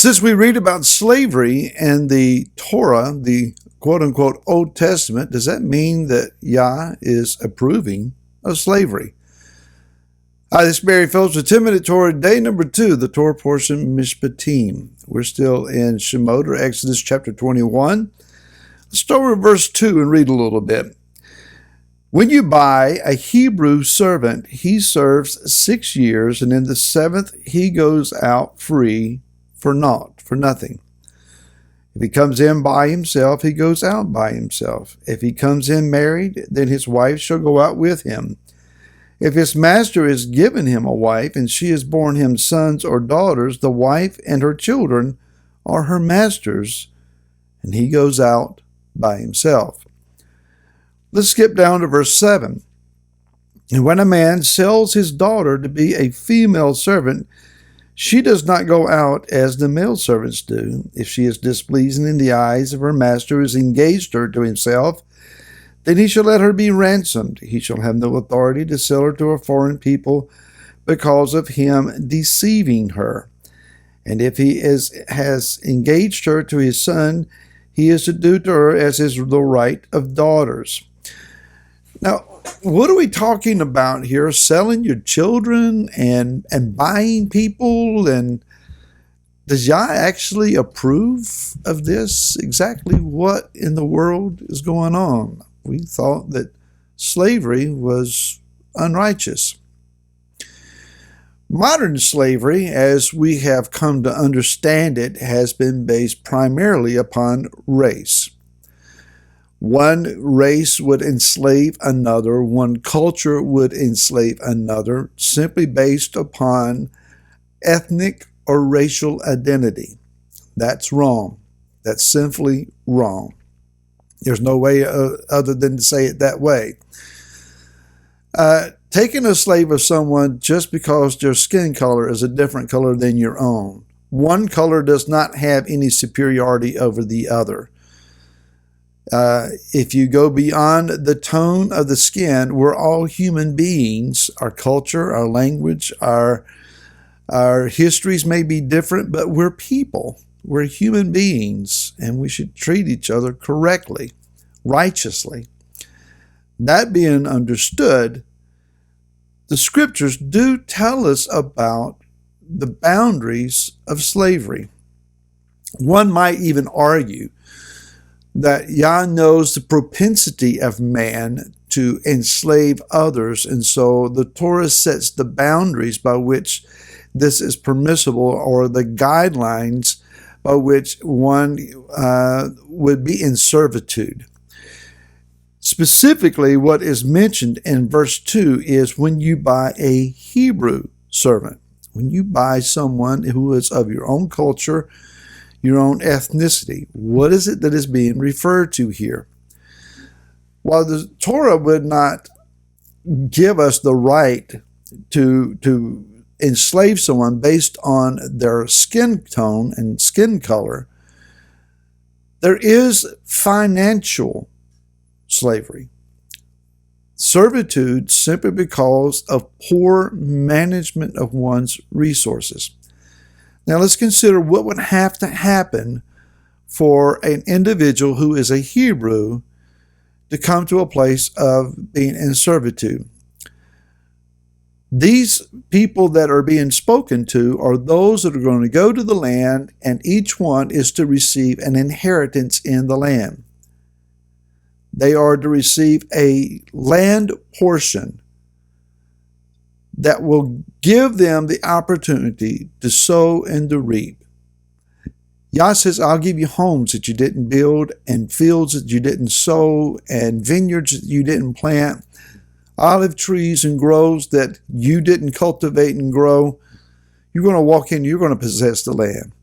Since we read about slavery in the Torah, the quote-unquote Old Testament, does that mean that Yah is approving of slavery? Hi, this is Barry Phillips with 10-Minute Torah, day number 2, the Torah portion, Mishpatim. We're still in Shemot, or Exodus chapter 21. Let's start with verse 2 and read a little bit. When you buy a Hebrew servant, he serves 6 years, and in the 7th he goes out free for naught, for nothing. If he comes in by himself, he goes out by himself. If he comes in married, then his wife shall go out with him. If his master has given him a wife, and she has borne him sons or daughters, the wife and her children are her master's, and he goes out by himself. Let's skip down to verse 7. And when a man sells his daughter to be a female servant, she does not go out as the male servants do. If she is displeasing in the eyes of her master who has engaged her to himself, then he shall let her be ransomed. He shall have no authority to sell her to a foreign people because of him deceiving her. And if he has engaged her to his son, he is to do to her as is the right of daughters. Now, what are we talking about here? Selling your children and buying people? And does Yah actually approve of this? Exactly what in the world is going on? We thought that slavery was unrighteous. Modern slavery, as we have come to understand it, has been based primarily upon race. One race would enslave another, one culture would enslave another, simply based upon ethnic or racial identity. That's wrong. That's sinfully wrong. There's no way other than to say it that way. Taking a slave of someone just because their skin color is a different color than your own. One color does not have any superiority over the other. If you go beyond the tone of the skin, we're all human beings. Our culture, our language, our histories may be different, but we're people. We're human beings, and we should treat each other correctly, righteously. That being understood, the scriptures do tell us about the boundaries of slavery. One might even argue that Yah knows the propensity of man to enslave others, and so the Torah sets the boundaries by which this is permissible, or the guidelines by which one would be in servitude. Specifically, what is mentioned in verse 2 is when you buy a Hebrew servant, when you buy someone who is of your own culture, your own ethnicity. What is it that is being referred to here? While the Torah would not give us the right to enslave someone based on their skin tone and skin color, there is financial slavery. Servitude simply because of poor management of one's resources. Now let's consider what would have to happen for an individual who is a Hebrew to come to a place of being in servitude. These people that are being spoken to are those that are going to go to the land, and each one is to receive an inheritance in the land. They are to receive a land portion that will give them the opportunity to sow and to reap. Yah says, I'll give you homes that you didn't build, and fields that you didn't sow, and vineyards that you didn't plant, olive trees and groves that you didn't cultivate and grow. You're going to walk in, you're going to possess the land.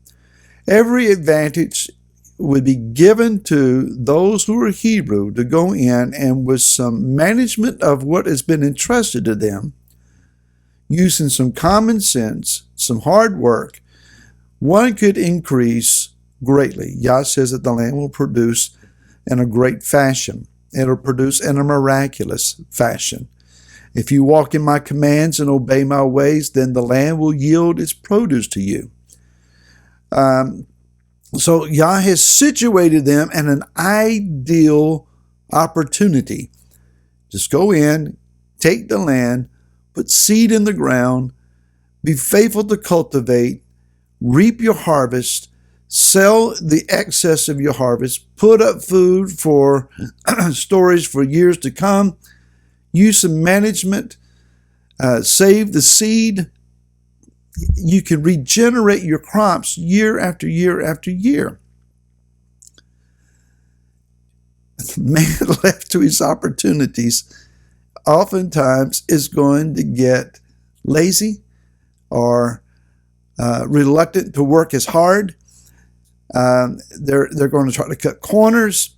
Every advantage would be given to those who are Hebrew to go in, and with some management of what has been entrusted to them, using some common sense, some hard work, one could increase greatly. Yah says that the land will produce in a great fashion. It'll produce in a miraculous fashion. If you walk in my commands and obey my ways, then the land will yield its produce to you. So Yah has situated them in an ideal opportunity. Just go in, take the land, put seed in the ground, be faithful to cultivate, reap your harvest, sell the excess of your harvest, put up food for storage for years to come, use some management, save the seed. You can regenerate your crops year after year after year. Man left to his opportunities oftentimes is going to get lazy or reluctant to work as hard. They're going to try to cut corners.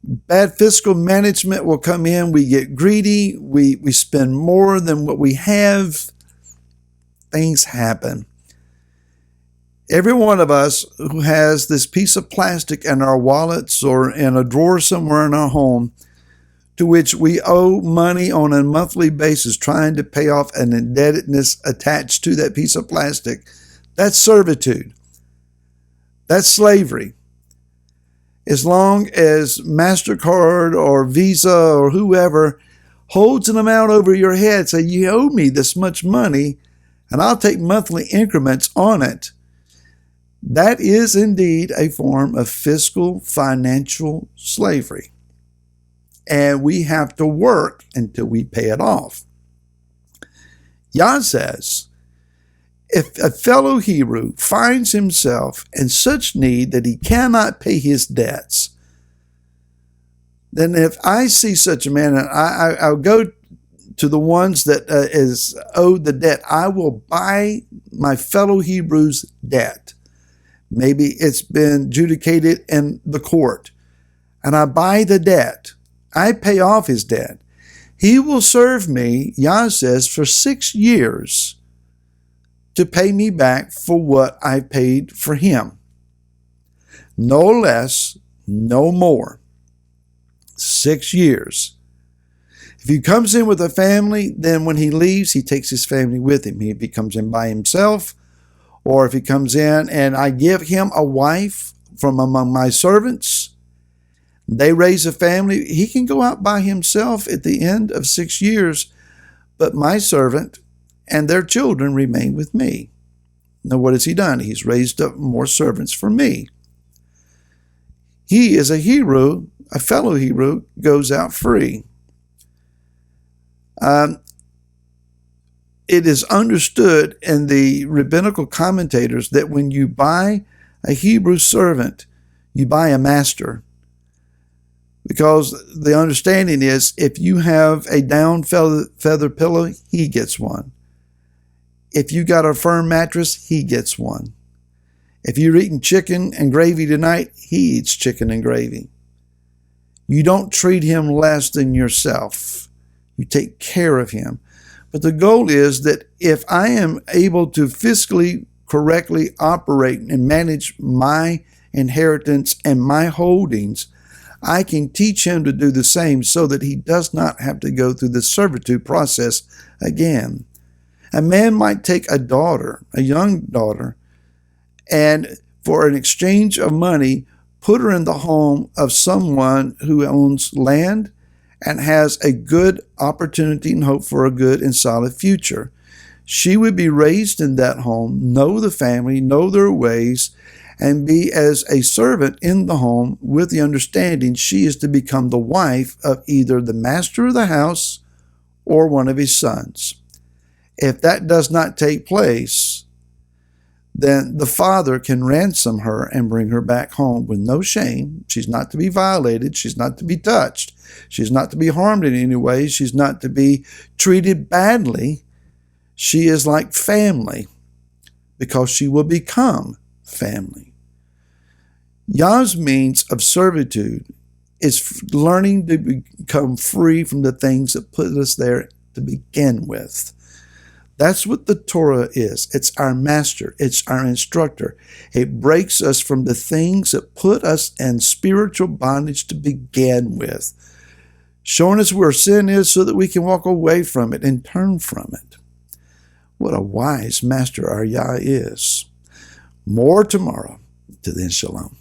Bad fiscal management will come in. We get greedy. We spend more than what we have. Things happen. Every one of us who has this piece of plastic in our wallets or in a drawer somewhere in our home to which we owe money on a monthly basis trying to pay off an indebtedness attached to that piece of plastic, that's servitude. That's slavery. As long as MasterCard or Visa or whoever holds an amount over your head, say, you owe me this much money, and I'll take monthly increments on it, that is indeed a form of fiscal financial slavery. And we have to work until we pay it off. Yah says, if a fellow Hebrew finds himself in such need that he cannot pay his debts, then if I see such a man, and I'll go to the ones that is owed the debt, I will buy my fellow Hebrew's debt. Maybe it's been adjudicated in the court, and I buy the debt. I pay off his debt. He will serve me, Yah says, for 6 years to pay me back for what I paid for him. No less, no more. 6 years. If he comes in with a family, then when he leaves, he takes his family with him. If he comes in by himself, or if he comes in and I give him a wife from among my servants, they raise a family, he can go out by himself at the end of 6 years, but my servant and their children remain with me. Now, what has he done? He's raised up more servants for me. He is a Hebrew, a fellow Hebrew, goes out free. It is understood in the rabbinical commentators that when you buy a Hebrew servant, you buy a master. Because the understanding is if you have a down feather pillow, he gets one. If you got a firm mattress, he gets one. If you're eating chicken and gravy tonight, he eats chicken and gravy. You don't treat him less than yourself. You take care of him. But the goal is that if I am able to fiscally correctly operate and manage my inheritance and my holdings, I can teach him to do the same so that he does not have to go through the servitude process again. A man might take a daughter, a young daughter, and for an exchange of money, put her in the home of someone who owns land and has a good opportunity and hope for a good and solid future. She would be raised in that home, know the family, know their ways, and be as a servant in the home with the understanding she is to become the wife of either the master of the house or one of his sons. If that does not take place, then the father can ransom her and bring her back home with no shame. She's not to be violated. She's not to be touched. She's not to be harmed in any way. She's not to be treated badly. She is like family because she will become family. Yah's means of servitude is learning to become free from the things that put us there to begin with. That's what the Torah is. It's our master. It's our instructor. It breaks us from the things that put us in spiritual bondage to begin with, showing us where sin is so that we can walk away from it and turn from it. What a wise master our Yah is. More tomorrow. Till then, shalom.